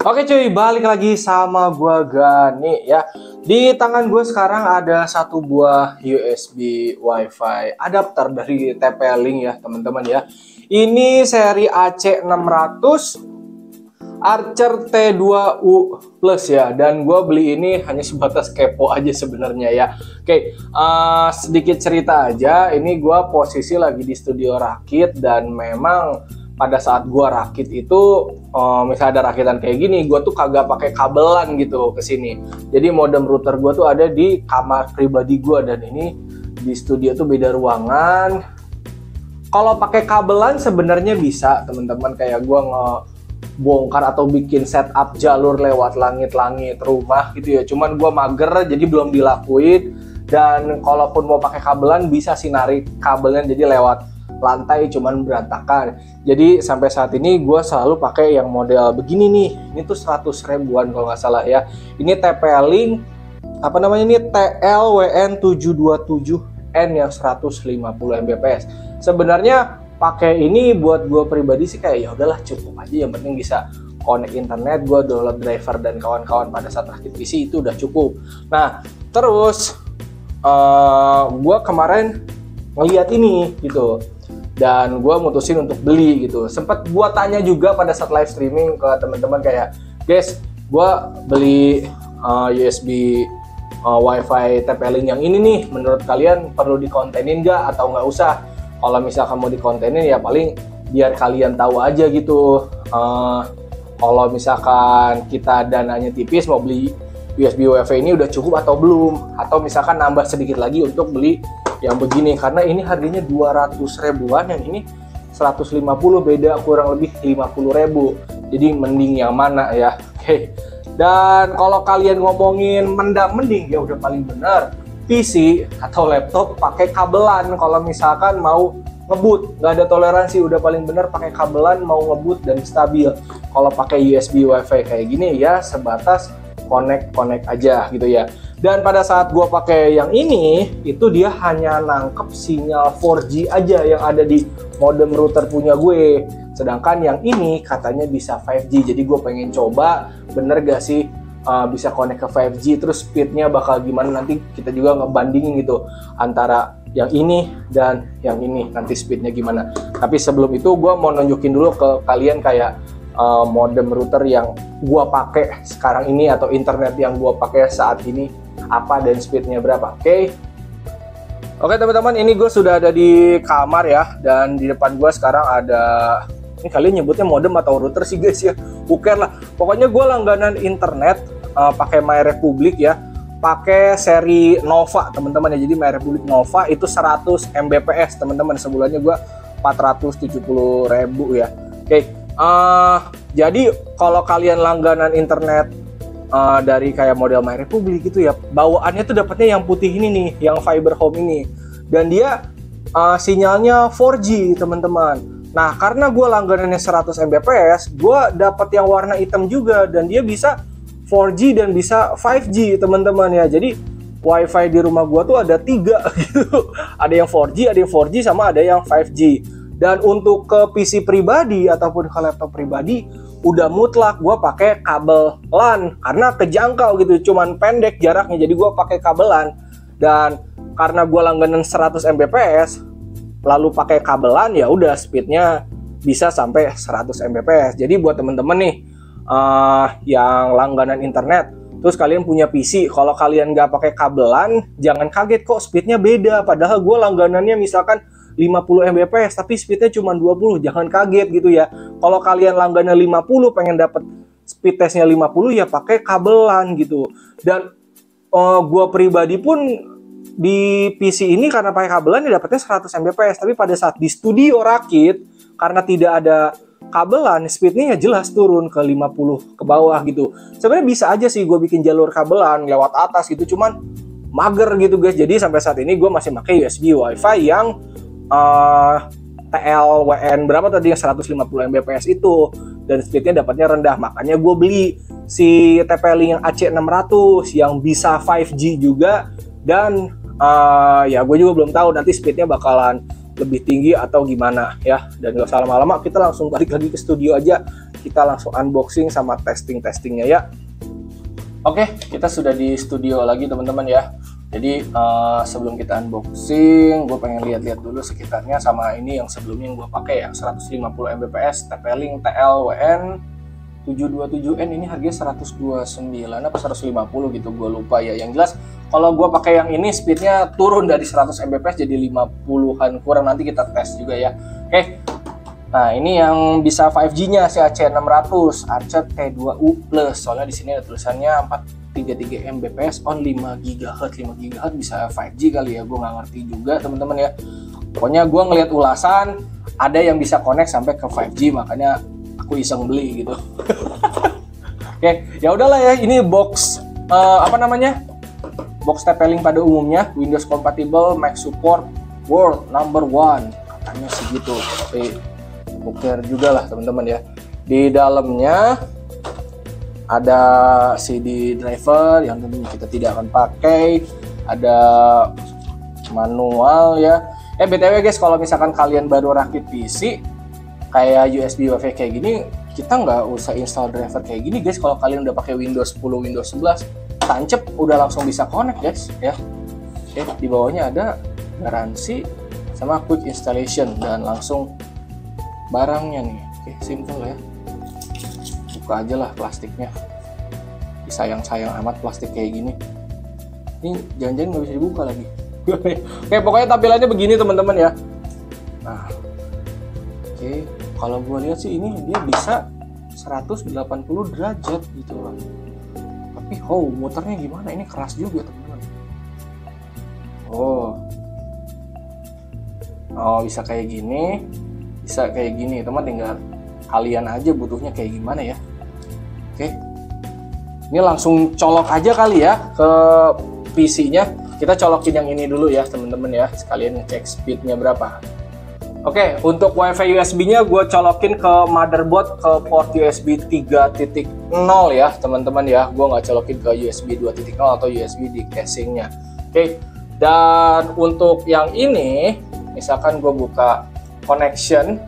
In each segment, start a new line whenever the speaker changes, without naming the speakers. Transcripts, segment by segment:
Oke cuy, balik lagi sama gua Gani ya. Di tangan gue sekarang ada satu buah USB WiFi adapter dari TP-Link ya teman-teman ya. Ini seri AC600 Archer T2U Plus ya. Dan gue beli ini hanya sebatas kepo aja sebenarnya ya. Oke, sedikit cerita aja. Ini gue posisi lagi di studio rakit dan memang pada saat gua rakit itu misalnya ada rakitan kayak gini, gua tuh kagak pakai kabelan gitu ke sini. Jadi modem router gua tuh ada di kamar pribadi gua dan ini di studio tuh beda ruangan. Kalau pakai kabelan sebenarnya bisa, teman-teman, kayak gua ngebongkar atau bikin setup jalur lewat langit-langit rumah gitu ya. Cuman gua mager jadi belum dilakuin, dan kalaupun mau pakai kabelan bisa sih narik kabelnya jadi lewat lantai, cuman berantakan. Jadi sampai saat ini gue selalu pakai yang model begini nih. Ini tuh 100 ribuan kalau nggak salah ya. Ini TP-Link apa namanya, ini TLWN727N yang 150 Mbps. Sebenarnya pakai ini buat gue pribadi sih kayak ya udahlah cukup aja, yang penting bisa connect internet, gue download driver dan kawan-kawan pada saat rakit PC itu udah cukup. Nah terus gue kemarin ngeliat ini gitu, dan gue mutusin untuk beli gitu. Sempet gue tanya juga pada saat live streaming ke teman-teman kayak, guys, gue beli USB WiFi TP-Link yang ini nih, menurut kalian perlu dikontenin nggak atau nggak usah? Kalau misalkan mau dikontenin ya paling biar kalian tahu aja gitu. Kalau misalkan kita dananya tipis mau beli USB WiFi ini udah cukup atau belum, atau misalkan nambah sedikit lagi untuk beli yang begini, karena ini harganya 200 ribuan, yang ini 150, beda kurang lebih 50 ribu. Jadi mending yang mana ya? Oke. Dan kalau kalian ngomongin mending ya udah paling benar PC atau laptop pakai kabelan. Kalau misalkan mau ngebut, nggak ada toleransi, udah paling benar pakai kabelan mau ngebut dan stabil. Kalau pakai USB WiFi kayak gini ya sebatas connect aja gitu ya. Dan pada saat gua pakai yang ini, itu dia hanya nangkep sinyal 4G aja yang ada di modem router punya gue. Sedangkan yang ini katanya bisa 5G. Jadi gue pengen coba bener gak sih bisa connect ke 5G, terus speednya bakal gimana, nanti kita juga ngebandingin gitu antara yang ini dan yang ini, nanti speednya gimana. Tapi sebelum itu gue mau nunjukin dulu ke kalian kayak modem router yang gua pakai sekarang ini atau internet yang gua pakai saat ini apa dan speednya berapa. Oke, teman-teman, ini gue sudah ada di kamar ya, dan di depan gua sekarang ada, ini kalian nyebutnya modem atau router sih guys ya, bukan lah, pokoknya gua langganan internet pakai My Republic ya, pakai seri Nova teman-teman ya. Jadi My Republic Nova itu 100 Mbps teman-teman, sebulannya gua 470 ribu ya. Oke. Jadi kalau kalian langganan internet dari kayak model My Republic gitu ya, bawaannya tuh dapatnya yang putih ini nih, yang fiber home ini, dan dia sinyalnya 4G teman-teman. Nah karena gue langganannya 100 Mbps, gue dapat yang warna hitam juga, dan dia bisa 4G dan bisa 5G teman-teman ya. Jadi WiFi di rumah gue tuh ada 3 gitu, ada yang 4G, ada yang 4G, sama ada yang 5G. Dan untuk ke PC pribadi ataupun ke laptop pribadi udah mutlak gue pakai kabel LAN karena kejangkau gitu, cuman pendek jaraknya, jadi gue pakai kabelan. Dan karena gue langganan 100 Mbps lalu pakai kabelan, ya udah speednya bisa sampai 100 Mbps. Jadi buat temen-temen nih yang langganan internet terus kalian punya PC, kalau kalian nggak pakai kabelan jangan kaget kok speednya beda, padahal gue langganannya misalkan 50 Mbps tapi speednya cuma 20, jangan kaget gitu ya. Kalau kalian langganan 50 pengen dapat speed testnya 50 ya pakai kabelan gitu. Dan gua pribadi pun di PC ini karena pakai kabelan ya dapatnya 100 Mbps, tapi pada saat di studio rakit karena tidak ada kabelan, speednya ya jelas turun ke 50 ke bawah gitu. Sebenarnya bisa aja sih gue bikin jalur kabelan lewat atas gitu, cuman mager gitu guys. Jadi sampai saat ini gue masih pakai USB WiFi yang TLWN berapa tadi, yang 150 Mbps itu, dan speednya dapatnya rendah. Makanya gue beli si TP-Link yang AC600 yang bisa 5G juga, dan ya gue juga belum tahu nanti speednya bakalan lebih tinggi atau gimana ya. Dan gak usah lama-lama, kita langsung balik lagi ke studio aja, kita langsung unboxing sama testingnya ya. Oke, kita sudah di studio lagi teman-teman ya. Jadi sebelum kita unboxing, gue pengen lihat-lihat dulu sekitarnya sama ini yang sebelumnya yang gue pakai ya, 150 Mbps TP-Link TLWN 727N. Ini harganya 129 apa 150 gitu, gue lupa ya. Yang jelas kalau gue pakai yang ini speednya turun dari 100 Mbps jadi 50-an kurang, nanti kita tes juga ya. Oke. Nah, ini yang bisa 5G-nya si AC600 ACT2U+. Soalnya di sini ada tulisannya 433 Mbps on 5 GHz. 5 GHz bisa 5G kali ya, gue nggak ngerti juga teman-teman ya. Pokoknya gue ngeliat ulasan ada yang bisa connect sampai ke 5G, makanya aku iseng beli gitu. Oke, ya udahlah ya, ini box box TP-Link pada umumnya, Windows compatible, Mac support, world number 1 katanya sih gitu. Tapi buker juga lah teman-teman ya. Di dalamnya ada CD driver yang tentunya kita tidak akan pakai, ada manual ya. BTW guys, kalau misalkan kalian baru rakit PC kayak USB WiFi kayak gini, kita nggak usah install driver kayak gini guys. Kalau kalian udah pakai Windows 10, Windows 11, tancep udah langsung bisa connect guys ya. Di bawahnya ada garansi sama quick installation dan langsung barangnya nih. Simple ya, buka aja lah plastiknya. Sayang-sayang amat plastik kayak gini. Ini jangan-jangan nggak bisa dibuka lagi. Pokoknya tampilannya begini teman-teman ya. Nah, kalau gue lihat sih ini dia bisa 180 derajat gitu loh. Tapi muternya gimana? Ini keras juga teman-teman. Bisa kayak gini. Bisa kayak gini, teman, tinggal kalian aja butuhnya kayak gimana ya. Ini langsung colok aja kali ya ke PC-nya. Kita colokin yang ini dulu ya teman-teman ya, sekalian ngecek speednya berapa. Untuk WiFi USB-nya gue colokin ke motherboard ke port USB 3.0 ya teman-teman ya. Gue nggak colokin ke USB 2.0 atau USB di casingnya. Dan untuk yang ini, misalkan gue buka connection,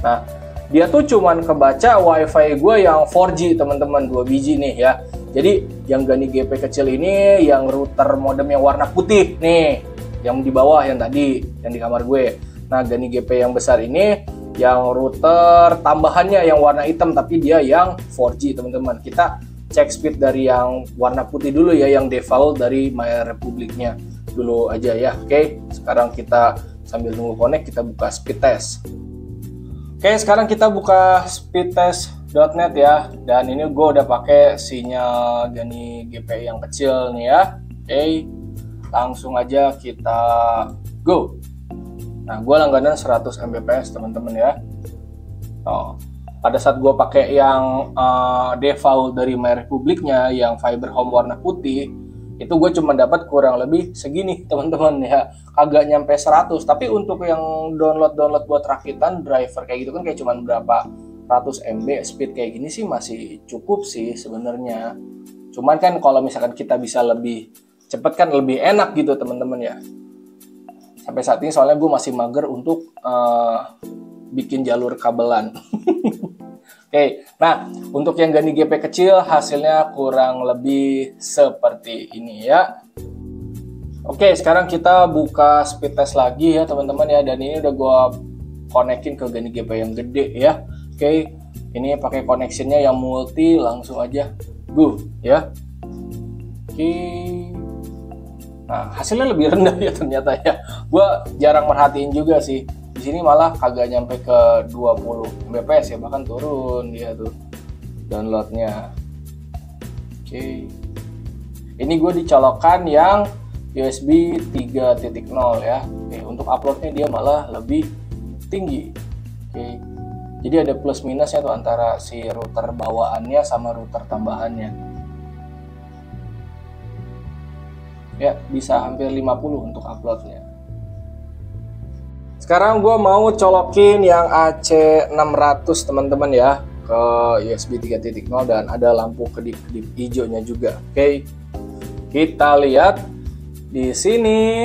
nah dia tuh cuman kebaca WiFi gue yang 4G teman-teman, 2 biji nih ya. Jadi yang Gani GP kecil ini yang router modem yang warna putih nih, yang di bawah yang tadi yang di kamar gue. Nah Gani GP yang besar ini yang router tambahannya yang warna hitam tapi dia yang 4G teman-teman. Kita cek speed dari yang warna putih dulu ya, yang default dari My Republic-nya dulu aja ya. Sekarang kita sambil nunggu connect, kita buka speed test. Sekarang kita buka speedtest.net ya. Dan ini gue udah pakai sinyal Gani GP yang kecil nih ya. Langsung aja kita go. Nah, gue langganan 100 Mbps teman-teman ya. Pada saat gue pakai yang default dari My Republic-nya yang Fiber Home warna putih, itu gue cuma dapat kurang lebih segini teman-teman ya, kagak nyampe 100. Tapi untuk yang download buat rakitan driver kayak gitu kan kayak cuma berapa ratus MB, speed kayak gini sih masih cukup sih sebenarnya. Cuman kan kalau misalkan kita bisa lebih cepet kan lebih enak gitu teman-teman ya. Sampai saat ini soalnya gue masih mager untuk bikin jalur kabelan. Nah untuk yang Gani GP kecil hasilnya kurang lebih seperti ini ya. Sekarang kita buka speed test lagi ya teman-teman ya, dan ini udah gue konekin ke Gani GP yang gede ya. Ini pakai connectionnya yang multi, langsung aja go ya. Nah hasilnya lebih rendah ya ternyata ya. Gue jarang merhatiin juga sih. Di sini malah kagak nyampe ke 20 Mbps ya, bahkan turun dia tuh downloadnya. Ini gue dicolokkan yang USB 3.0 ya. Untuk uploadnya dia malah lebih tinggi. Jadi ada plus minusnya tuh antara si router bawaannya sama router tambahannya. Ya bisa hampir 50 untuk uploadnya. Sekarang gue mau colokin yang AC600 teman-teman ya ke USB 3.0 dan ada lampu kedip-kedip hijaunya juga. Kita lihat di sini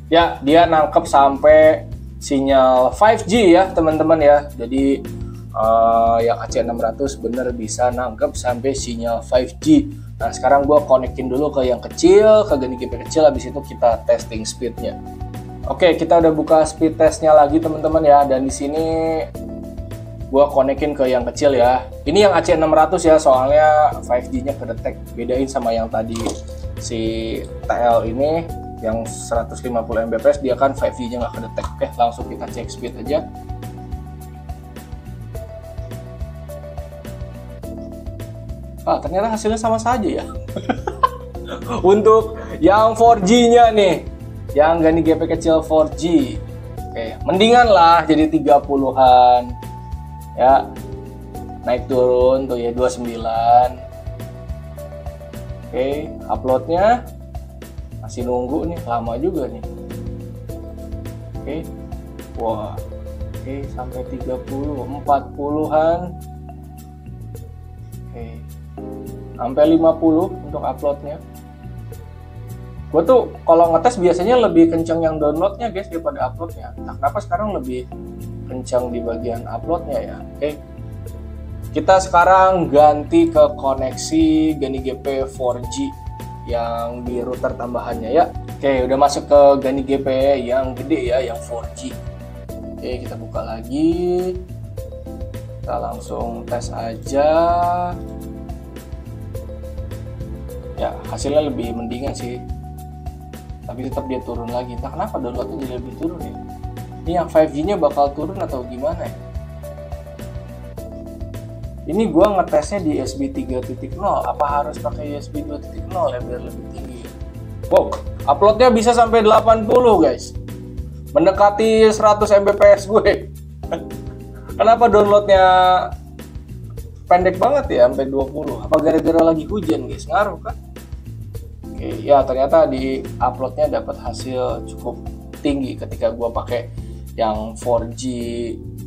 ya, dia nangkep sampai sinyal 5G ya teman-teman ya. Jadi yang AC600 bener bisa nangkep sampai sinyal 5G. Nah sekarang gue konekin dulu ke yang kecil, ke GNI-GP kecil, habis itu kita testing speednya. Oke, kita udah buka speed testnya lagi teman-teman ya, dan di sini gue konekin ke yang kecil ya. Ini yang AC600 ya, soalnya 5G-nya kedetek. Bedain sama yang tadi si TL ini yang 150 Mbps, dia kan 5G-nya nggak kedetek. Oke, langsung kita cek speed aja. Ternyata hasilnya sama saja ya. Untuk yang 4G-nya nih, yang GNI-GP kecil 4G, oke, mendingan lah jadi 30-an ya, naik turun tuh ya 29. Oke, uploadnya masih nunggu nih, lama juga nih. Oke, wah, oke, sampai 30, 40-an, oke, sampai 50 untuk uploadnya. Gue tuh kalau ngetes biasanya lebih kenceng yang downloadnya guys daripada uploadnya. Nah kenapa sekarang lebih kenceng di bagian uploadnya ya? Oke, kita sekarang ganti ke koneksi GNI-GP 4G yang di router tambahannya ya. Oke, udah masuk ke GNI-GP yang gede ya, yang 4G. Oke, kita buka lagi, kita langsung tes aja ya. Hasilnya lebih mendingan sih, tapi tetap dia turun lagi. Entah kenapa downloadnya jadi lebih turun ya. Ini yang 5G-nya bakal turun atau gimana ya? Ini gua ngetesnya di USB 3.0. Apa harus pakai USB 2.0 ya biar lebih tinggi? Wow, uploadnya bisa sampai 80 guys. Mendekati 100 Mbps gue. Kenapa downloadnya pendek banget ya sampai 20? Apa gara-gara lagi hujan guys? Ngaruh kan? Oke, ya ternyata di uploadnya dapat hasil cukup tinggi ketika gua pakai yang 4G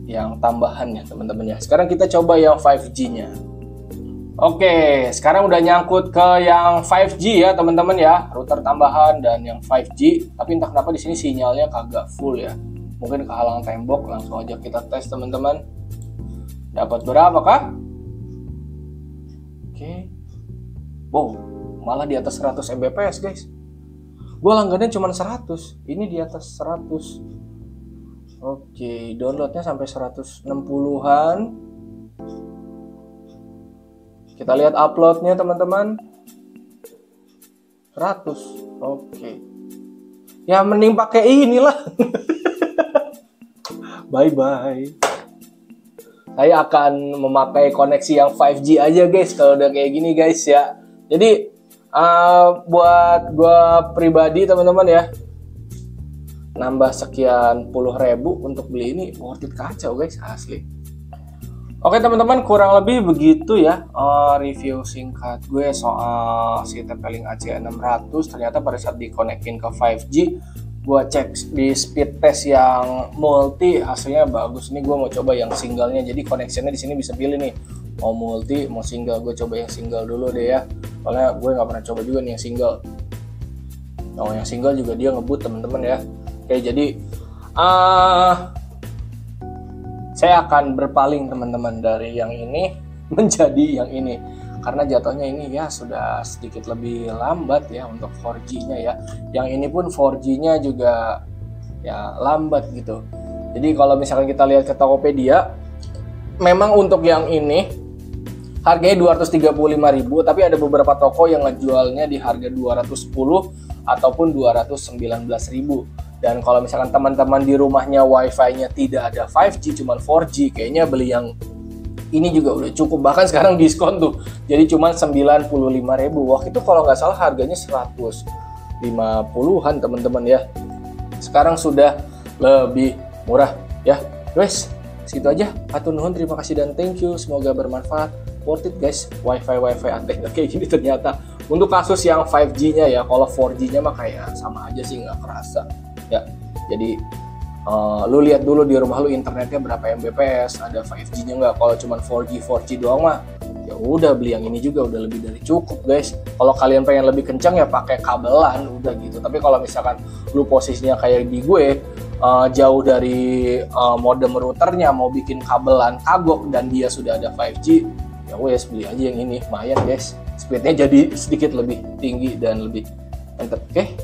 yang tambahannya teman-teman ya. Sekarang kita coba yang 5G-nya. Oke, sekarang udah nyangkut ke yang 5G ya teman-teman ya, router tambahan dan yang 5G. Tapi entah kenapa di sini sinyalnya kagak full ya. Mungkin kehalang tembok. Langsung aja kita tes teman-teman. Dapat berapa kah? Oke. Wow, malah di atas 100 Mbps guys. Gue langgannya cuma 100, ini di atas 100. Oke, downloadnya sampai 160-an. Kita lihat uploadnya teman-teman, 100. Oke, ya mending pakai inilah. Bye bye. Saya akan memakai koneksi yang 5G aja guys kalau udah kayak gini guys ya. Jadi buat gua pribadi teman-teman ya, nambah sekian puluh ribu untuk beli ini worth it kacau guys, asli. Oke teman-teman, kurang lebih begitu ya review singkat gue soal si TP-Link AC600. Ternyata pada saat dikonekin ke 5G, gue cek di speed test yang multi, hasilnya bagus. Ini gue mau coba yang singlenya, jadi connectionnya di sini bisa pilih nih, mau multi mau single. Gue coba yang single dulu deh ya, soalnya gue nggak pernah coba juga nih yang single. Oh, yang single juga dia ngebut teman-teman ya. Oke, jadi saya akan berpaling teman-teman dari yang ini menjadi yang ini, karena jatuhnya ini ya sudah sedikit lebih lambat ya untuk 4G-nya ya. Yang ini pun 4G-nya juga ya lambat gitu. Jadi kalau misalkan kita lihat ke Tokopedia, memang untuk yang ini harganya 235.000, tapi ada beberapa toko yang ngejualnya di harga 210 ataupun 219.000. Dan kalau misalkan teman-teman di rumahnya wifi-nya tidak ada 5G, cuma 4G, kayaknya beli yang ini juga udah cukup. Bahkan sekarang diskon tuh, jadi cuma 95.000. Wah, itu kalau nggak salah harganya 150-an teman-teman ya. Sekarang sudah lebih murah ya. Guys, segitu aja. Hatur nuhun, terima kasih dan thank you. Semoga bermanfaat. Worth it guys, wifi antek kayak gini ternyata. Untuk kasus yang 5G-nya ya, kalau 4G-nya mah kayak sama aja sih, nggak kerasa ya. Jadi lu lihat dulu di rumah lu internetnya berapa Mbps, ada 5G-nya nggak. Kalau cuma 4G doang mah ya udah beli yang ini juga udah lebih dari cukup guys. Kalau kalian pengen lebih kencang ya pakai kabelan udah gitu. Tapi kalau misalkan lu posisinya kayak di gue, jauh dari modem routernya, mau bikin kabelan kagok dan dia sudah ada 5G, ya wes beli aja yang ini, lumayan guys, speednya jadi sedikit lebih tinggi dan lebih mantap. Oke,